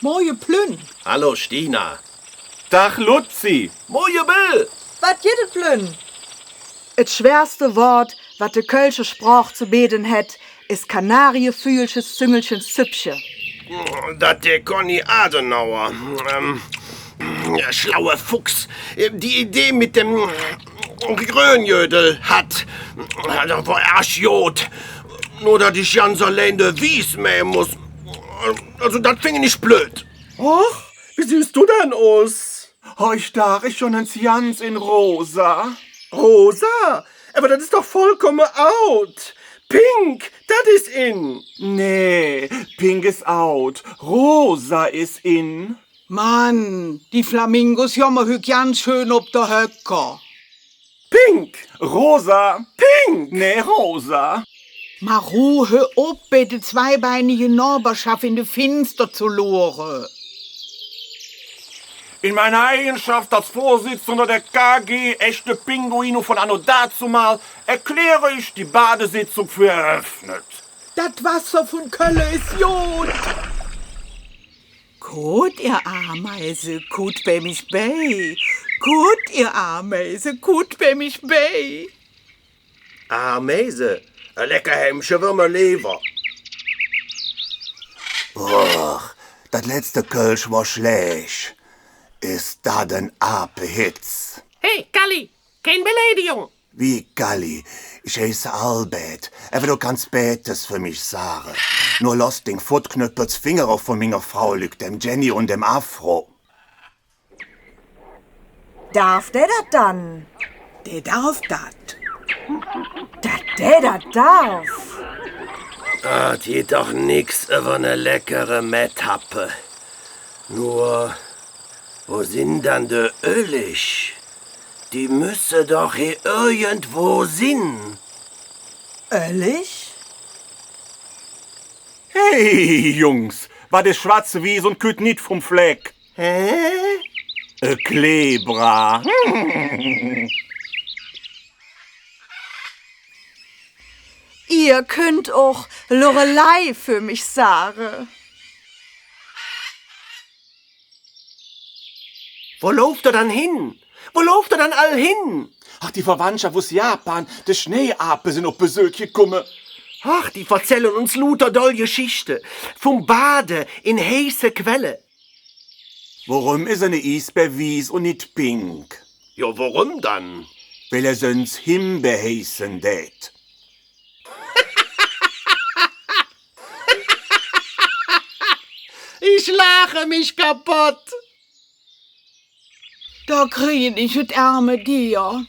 Moje Plünn. Hallo Stina. Dach Luzi. Moje Bill. Was geht it, Plünn? Et schwerste Wort, wat de Kölsche Sprach zu beten het, is Kanariefühlches Züngelchens Süppche. Das der Conny Adenauer. Der schlaue Fuchs. Die Idee mit dem Grönjödel hat. Da war Arschjod. Nur, dass ich ganz allein de Wies mähen muss. Also, das finde ich nicht blöd. Och, wie siehst du denn aus? Euch da ist schon ein Jans in rosa. Rosa? Aber das ist doch vollkommen out. Pink, das ist in. Nee, pink ist out. Rosa ist in. Mann, die Flamingos jammer hüg ganz schön ob der Höcker. Pink, rosa, pink, nee, rosa. Maru, hör op, bitte zweibeinige Norberschaft in de Finster zu lore. In meiner Eigenschaft als Vorsitzender der KG Echte Pinguino von Anno dazumal erkläre ich die Badesitzung für eröffnet. Das Wasser von Kölle ist Jod. Gut, ihr Ameise, gut bei mich bei. Gut, ihr Ameise, gut bei mich bei. Ameise. Ein lecker Hemmsche Würmerleber. Och, das letzte Kölsch war schlecht. Ist da denn Apehitz? Hey, Galli, keine Beleidigung. Wie Galli, ich heiße Albert. Aber du kannst Betes für mich sagen. Nur lass den Futtknüppels Finger auf von meiner Frau lügt, dem Jenny und dem Afro. Darf der dat dann? Der darf dat. Dat der dat darf? Ah, die doch nix über ne leckere Metthappe. Nur, wo sind dann de Öllig? Die müsse doch hier irgendwo sind. Öllig? Hey, Jungs, war der schwarze Wies und küt nicht vom Fleck. Hä? Klebra. Ihr könnt auch Lorelei für mich sagen. Wo lauft er dann hin? Wo lauft er dann all hin? Ach, die Verwandtschaft aus Japan, de Schneeape sind auf Besuch gekommen. Ach, die erzählen uns luter doll Geschichte. Vom Bade in heiße Quelle. Warum ist eine Eisbär-Wies und nicht pink? Ja, warum dann? Weil er sonst Himbe heißen tät. Ich lache mich kaputt. Da krieg ich et arme Tier.